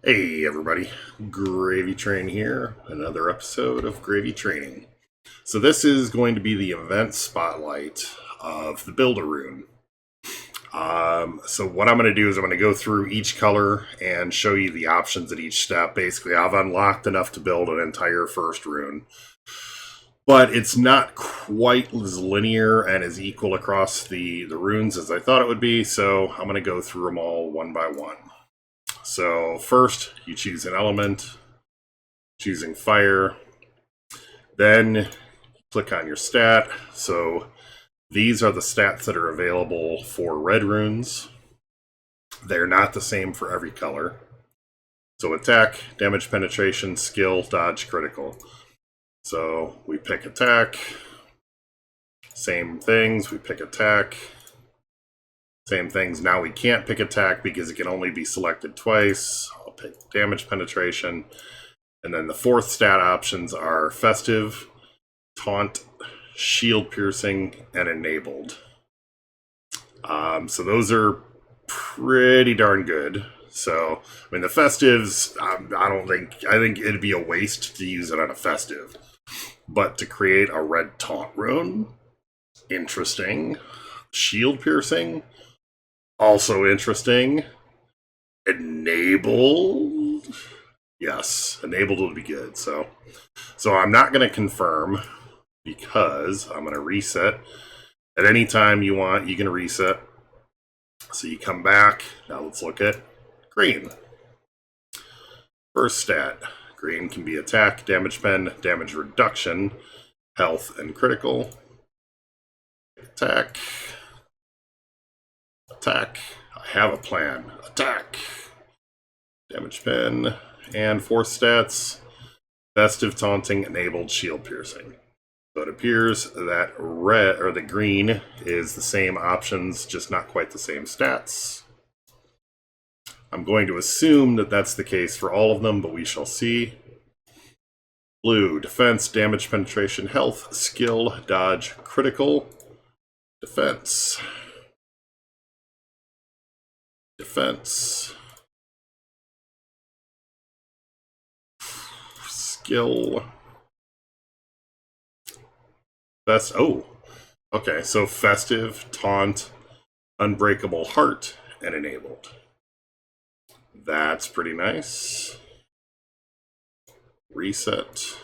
Hey everybody, GravyTrain here, another episode of GravyTraining. So this is going to be the event spotlight of the Build-a-Rune. So what I'm going to do is I'm going to go through each color and show you the options at each step. Basically, I've unlocked enough to build an entire first rune. But it's not quite as linear and as equal across the runes as I thought it would be, so I'm going to go through them all one by one. So first, you choose an element, choosing fire. Then click on your stat. So these are the stats that are available for red runes. They're not the same for every color. So attack, damage penetration, skill, dodge, critical. So we pick attack. Same things, we pick attack. Same things, now we can't pick attack because it can only be selected twice. I'll pick damage penetration. And then the fourth stat options are festive, taunt, shield piercing, and enabled. So those are pretty darn good. So, I mean, the festives, I think it'd be a waste to use it on a festive. But to create a red taunt rune, interesting. Shield piercing, also interesting. Enabled, yes, enabled would be good. So I'm not going to confirm because I'm going to reset. At any time you want, you can reset. So you come back. Now let's look at green. First stat. Green can be attack, damage pen, damage reduction, health, and critical. Attack. Attack. I have a plan. Attack. Damage pen. And fourth stats. Festive, taunting, enabled, shield piercing. So it appears that red or the green is the same options, just not quite the same stats. I'm going to assume that that's the case for all of them, but we shall see. Blue, defense, damage penetration, health, skill, dodge, critical, defense, defense, skill, best. Oh, okay, so festive, taunt, unbreakable heart, and enabled. That's pretty nice. Reset.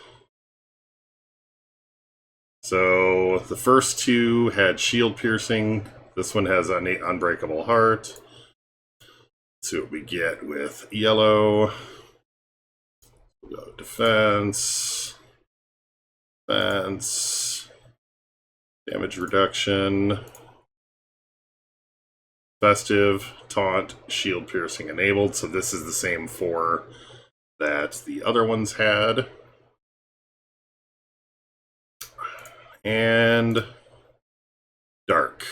So the first two had shield piercing. This one has an unbreakable heart. Let's see what we get with yellow. We'll go defense, defense, damage reduction, festive, taunt, shield piercing enabled. So this is the same four that the other ones had. And dark.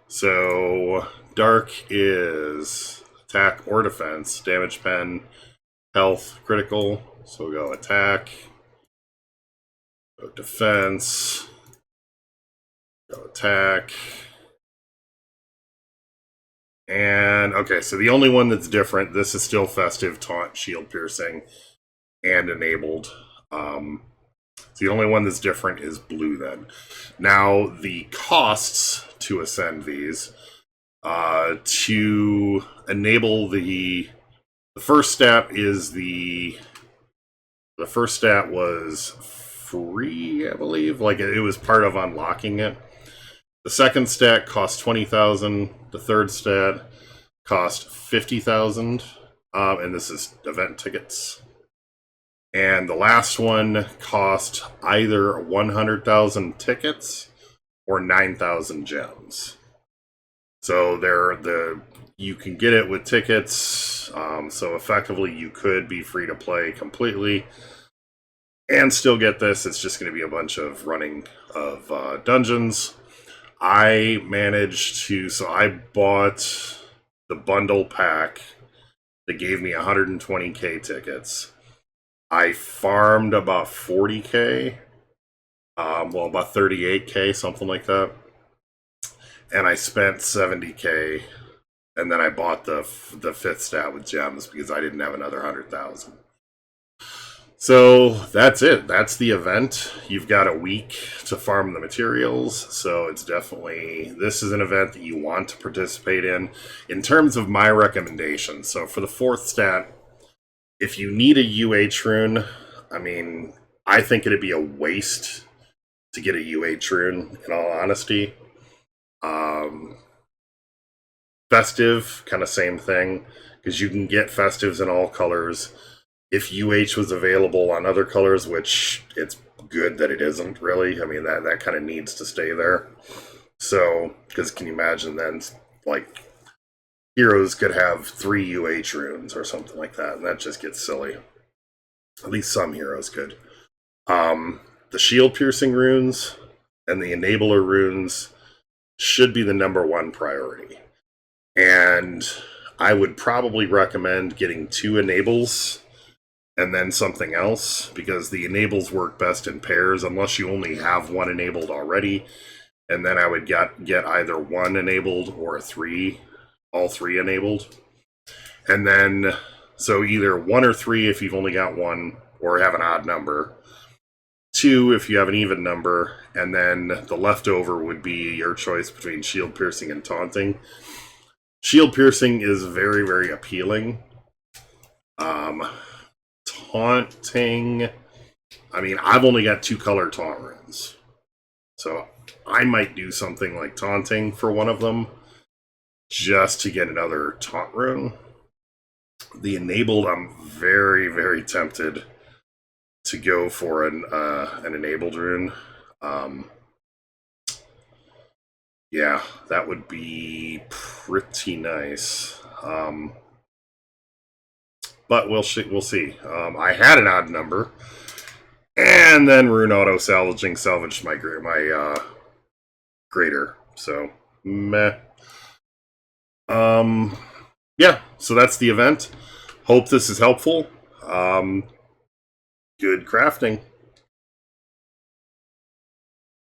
So dark is attack or defense, damage pen, health, critical. So we'll go attack, go defense, go attack. And okay, so the only one that's different, this is still festive, taunt, shield piercing, and enabled. The only one that's different is blue then. Now, the costs to ascend these, to enable the first stat is the first stat was free, I believe. Like it was part of unlocking it. The second stat cost 20,000. The third stat cost 50,000. And this is event tickets. And the last one cost either 100,000 tickets or 9,000 gems. So you can get it with tickets. So effectively, you could be free to play completely and still get this. It's just going to be a bunch of running of dungeons. I managed to, so I bought the bundle pack that gave me 120k tickets. I farmed about 40k, about 38k, something like that. And I spent 70k and then I bought the fifth stat with gems because I didn't have another 100,000. So that's it. That's the event. You've got a week to farm the materials. So it's definitely, this is an event that you want to participate in. In terms of my recommendations, so for the fourth stat, if you need a UH rune, I mean, I think it'd be a waste to get a UH rune, in all honesty. Festive, kind of same thing, because you can get festives in all colors. If UH was available on other colors, which it's good that it isn't really. I mean, that kind of needs to stay there. So, because can you imagine then, like, heroes could have 3 UH runes or something like that, and that just gets silly. At least some heroes could. The shield piercing runes and the enabler runes should be the #1 priority. And I would probably recommend getting 2 enables and then something else, because the enables work best in pairs unless you only have 1 enabled already. And then I would get either 1 enabled or all 3 enabled. And then, so either 1 or 3 if you've only got 1 or have an odd number. 2 if you have an even number. And then the leftover would be your choice between shield piercing and taunting. Shield piercing is very, very appealing. Taunting, I mean, I've only got 2 color taunt runes. So I might do something like taunting for one of them, just to get another taunt rune. The enabled, I'm very, very tempted to go for an enabled rune. Yeah, that would be pretty nice. But we'll see. I had an odd number, and then rune auto salvaged my greater. So meh. Yeah. So that's the event. Hope this is helpful. Good crafting.